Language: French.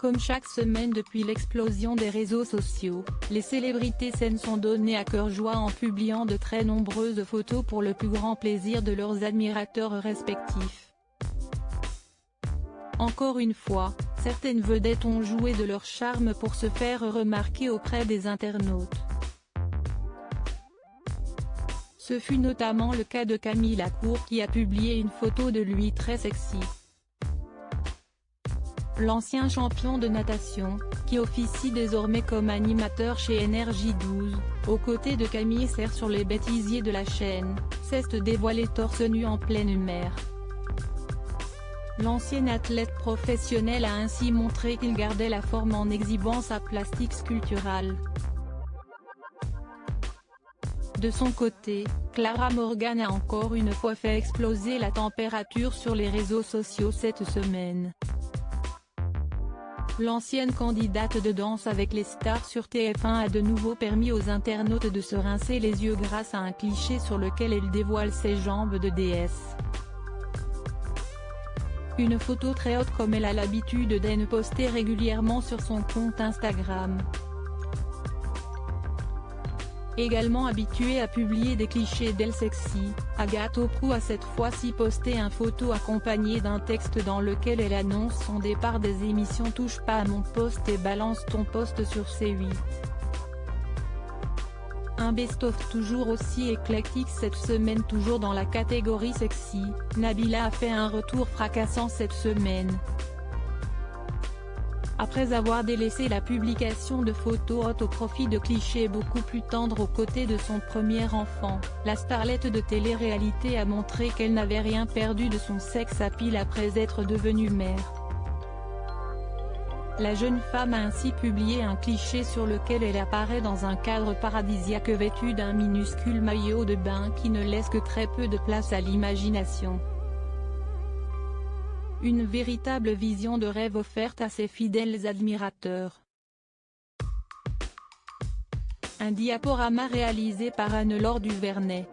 Comme chaque semaine depuis l'explosion des réseaux sociaux, les célébrités saines sont données à cœur joie en publiant de très nombreuses photos pour le plus grand plaisir de leurs admirateurs respectifs. Encore une fois, certaines vedettes ont joué de leur charme pour se faire remarquer auprès des internautes. Ce fut notamment le cas de Camille Lacour qui a publié une photo de lui très sexy. L'ancien champion de natation, qui officie désormais comme animateur chez NRJ12, aux côtés de Camille Serre sur les bêtisiers de la chaîne, s'est dévoilé torse nu en pleine mer. L'ancien athlète professionnel a ainsi montré qu'il gardait la forme en exhibant sa plastique sculpturale. De son côté, Clara Morgan a encore une fois fait exploser la température sur les réseaux sociaux cette semaine. L'ancienne candidate de Danse avec les stars sur TF1 a de nouveau permis aux internautes de se rincer les yeux grâce à un cliché sur lequel elle dévoile ses jambes de déesse. Une photo très haute comme elle a l'habitude d'en poster régulièrement sur son compte Instagram. Également habituée à publier des clichés d'elle sexy, Agathe Oprou a cette fois-ci posté une photo accompagnée d'un texte dans lequel elle annonce son départ des émissions Touche pas à mon poste et balance ton poste sur C8. Un best-of toujours aussi éclectique cette semaine. Toujours dans la catégorie sexy, Nabila a fait un retour fracassant cette semaine. Après avoir délaissé la publication de photos hautes au profit de clichés beaucoup plus tendres aux côtés de son premier enfant, la starlette de télé-réalité a montré qu'elle n'avait rien perdu de son sex appeal après être devenue mère. La jeune femme a ainsi publié un cliché sur lequel elle apparaît dans un cadre paradisiaque vêtue d'un minuscule maillot de bain qui ne laisse que très peu de place à l'imagination. Une véritable vision de rêve offerte à ses fidèles admirateurs. Un diaporama réalisé par Anne-Laure Duvernay.